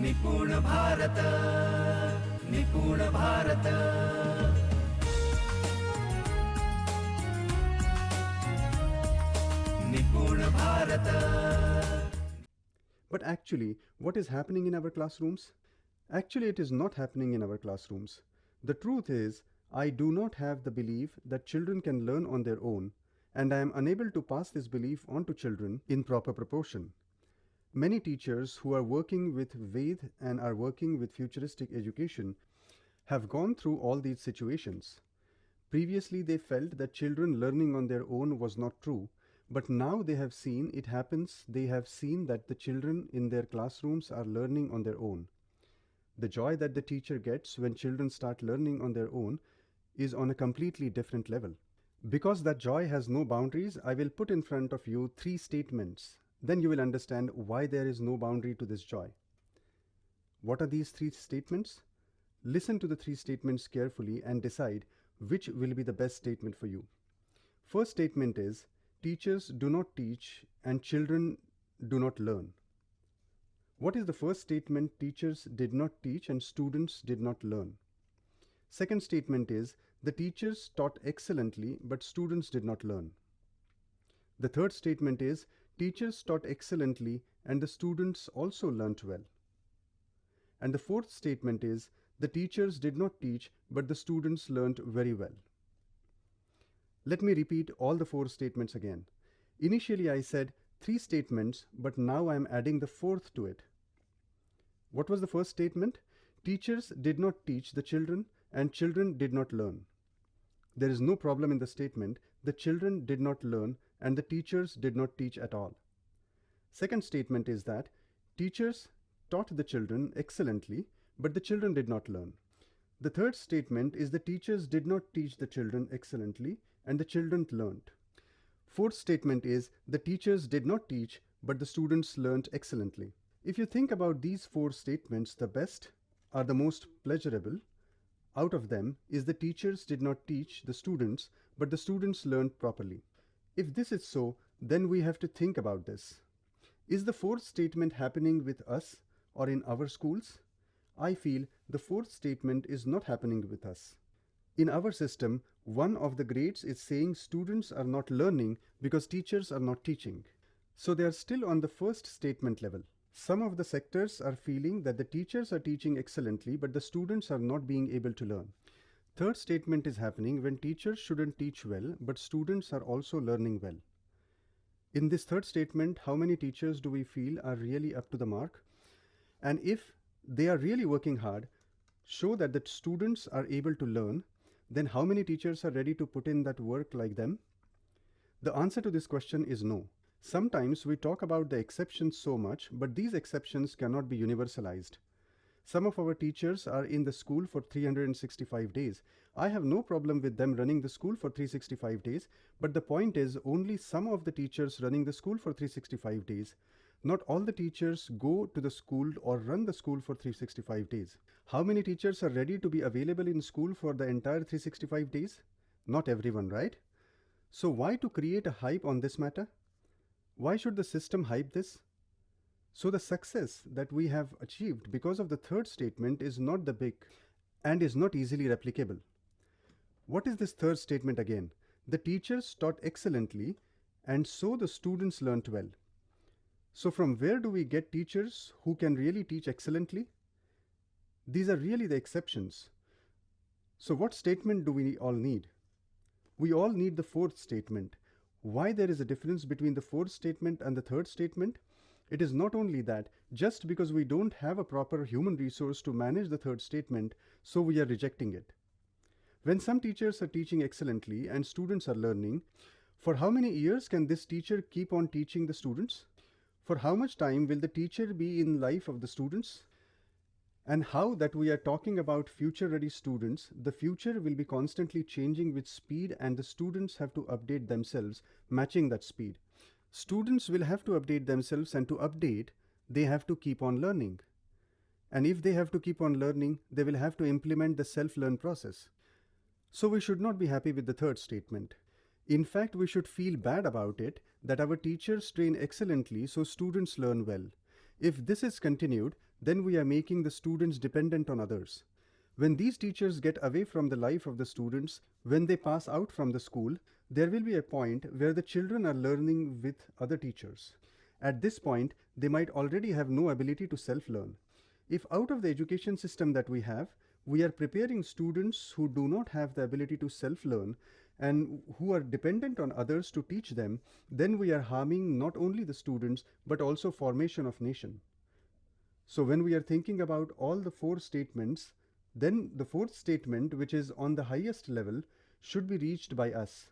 Nipun Bharat, Nipun Bharat, Nipun Bharat. But actually, what is happening in our classrooms? Actually, it is not happening in our classrooms. The truth is, I do not have the belief that children can learn on their own, and I am unable to pass this belief on to children in proper proportion. Many teachers who are working with Ved and are working with futuristic education have gone through all these situations. Previously, they felt that children learning on their own was not true, but now they have seen it happens. They have seen that the children in their classrooms are learning on their own. The joy that the teacher gets when children start learning on their own is on a completely different level. Because that joy has no boundaries, I will put in front of you 3 statements. Then you will understand why there is no boundary to this joy. What are these 3 statements? Listen to the 3 statements carefully and decide which will be the best statement for you. First statement is, teachers do not teach and children do not learn. What is the first statement? Teachers did not teach and students did not learn. Second statement is, the teachers taught excellently but students did not learn. The third statement is, teachers taught excellently and the students also learnt well. And the fourth statement is, the teachers did not teach but the students learnt very well. Let me repeat all the 4 statements again. Initially I said 3 statements, but now I am adding the 4th to it. What was the first statement? Teachers did not teach the children and children did not learn. There is no problem in the statement. The children did not learn and the teachers did not teach at all. Second statement is that teachers taught the children excellently, but the children did not learn. The third statement is the teachers did not teach the children excellently and the children learnt. Fourth statement is the teachers did not teach, but the students learnt excellently. If you think about these 4 statements, the best are the most pleasurable out of them is the teachers did not teach the students, but the students learned properly. If this is so, then we have to think about this. Is the 4th statement happening with us or in our schools? I feel the 4th statement is not happening with us. In our system, one of the grades is saying students are not learning because teachers are not teaching. So they are still on the first statement level. Some of the sectors are feeling that the teachers are teaching excellently, but the students are not being able to learn. Third statement is happening when teachers shouldn't teach well, but students are also learning well. In this third statement, how many teachers do we feel are really up to the mark? And if they are really working hard, show that the students are able to learn, then how many teachers are ready to put in that work like them? The answer to this question is no. Sometimes we talk about the exceptions so much, but these exceptions cannot be universalized. Some of our teachers are in the school for 365 days. I have no problem with them running the school for 365 days, but the point is only some of the teachers running the school for 365 days. Not all the teachers go to the school or run the school for 365 days. How many teachers are ready to be available in school for the entire 365 days? Not everyone, right? So why to create a hype on this matter? Why should the system hype this? So the success that we have achieved because of the third statement is not the big and is not easily replicable. What is this third statement again? The teachers taught excellently and so the students learnt well. So from where do we get teachers who can really teach excellently? These are really the exceptions. So what statement do we all need? We all need the 4th statement. Why there is a difference between the 4th statement and the 3rd statement? It is not only that, just because we don't have a proper human resource to manage the 3rd statement, so we are rejecting it. When some teachers are teaching excellently and students are learning, for how many years can this teacher keep on teaching the students? For how much time will the teacher be in life of the students? And how that we are talking about future-ready students, the future will be constantly changing with speed and the students have to update themselves, matching that speed. Students will have to update themselves and to update, they have to keep on learning. And if they have to keep on learning, they will have to implement the self-learn process. So we should not be happy with the 3rd statement. In fact, we should feel bad about it that our teachers train excellently so students learn well. If this is continued, then we are making the students dependent on others. When these teachers get away from the life of the students, when they pass out from the school, there will be a point where the children are learning with other teachers. At this point, they might already have no ability to self-learn. If out of the education system that we are preparing students who do not have the ability to self-learn and who are dependent on others to teach them, then we are harming not only the students but also formation of nation. So when we are thinking about all the four statements, then the fourth statement, which is on the highest level, should be reached by us.